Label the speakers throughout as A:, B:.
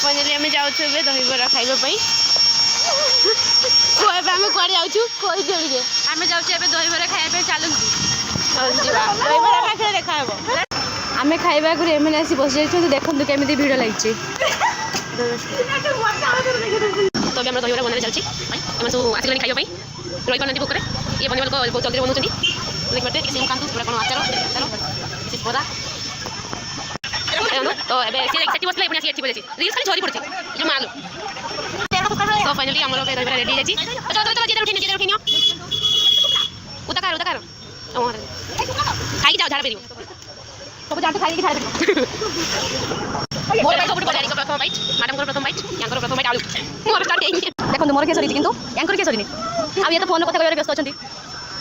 A: finally आम जाऊँ दहीबरा खावाई आम कड़े जाऊँ कही दिए आम जाऊँ दहीबरा खाया चलती दहीबरा पाखे देखा आम खाइबा एम आसी बस जाइए देखो केमी भिड़ लगी तो अभी दहीबरा बना चलती सब आसिक खावाई रही पाना भोकर ये बना लोक बहुत जल्दी बनाऊँ देखिए खातु पूरा कौन आचार पदा तो एटी बसला पुणी आसी बजे रिल्स खाली झरी पड़े जो मालू तो फाइनली आम दहीबरा रेडी जाइए उठे उताकार खाई जाओ झाड़ पेर सब जानते खाई झाड़ प्रथम बैट मैडम प्रथम बैट या प्रथम बैट आलू मोर स्टार्ट देखो मोर किए सरी कि सरी आ ये तो फोन कथा व्यस्त अच्छा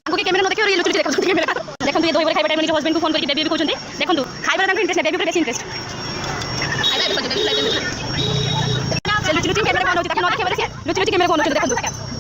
A: आगे कैमेरा न देखिए लुचि देखो कैमेरा देखो ये दहीबरा खाइबा टाइम हस्बैंड को फोन करके बेबी भी कहते देखो खाइबार इंटरेस्ट बेबी बेसी इंटरेस्ट लुचि लुचि कैमेरा कौन होती देखिए लुचि लुचि कैमेरा कौन होती देखो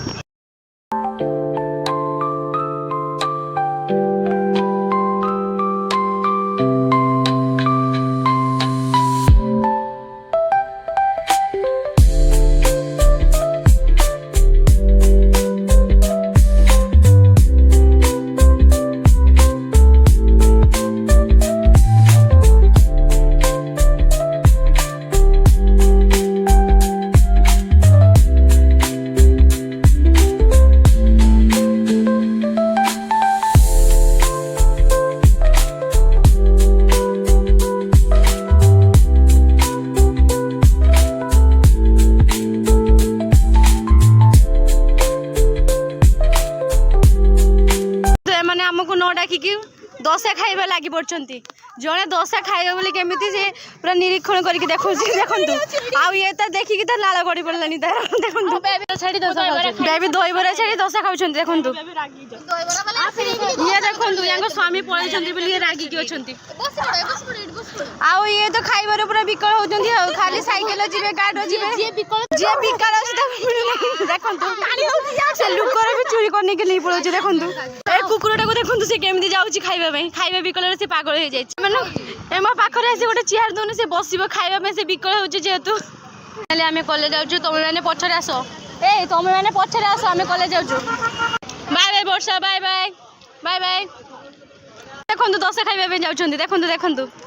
A: आमको न डाकिकी दशा खाइबा लगी पड़ती जड़े दशा खाइबा बोली केमी से पूरा निरीक्षण करके देखो आउ ये तो देखिकी तो लाल गड़ी पड़लानी तार देखो बेबी दहीबरा छाड़ी दशा खाऊँ देखो ये देखो या स्वामी पलैंगे रागिकी अच्छा आउ ये तो खाइबार पूरा विकल होती खाली साइकेल जी गाड़ी जी विकल देखो लुकर भी चोरी करने के नहीं पड़ो देखो कुकुरटा को देखो सी केमी जाऊँगी खाइबा विकल से पागल हो जाए मैंने मो पाखे आसी गोटे चेयर दौन से बस खाइबा से विकल होेतु आम कलेज जाऊँ तुम मैंने पछरे आस ए तुम मैंने पछरे आस आम कलेज जाऊँ बाय बाय वर्षा बाय बाय बाय बाय देखो दशा खाइबा जाऊँ देखो देखो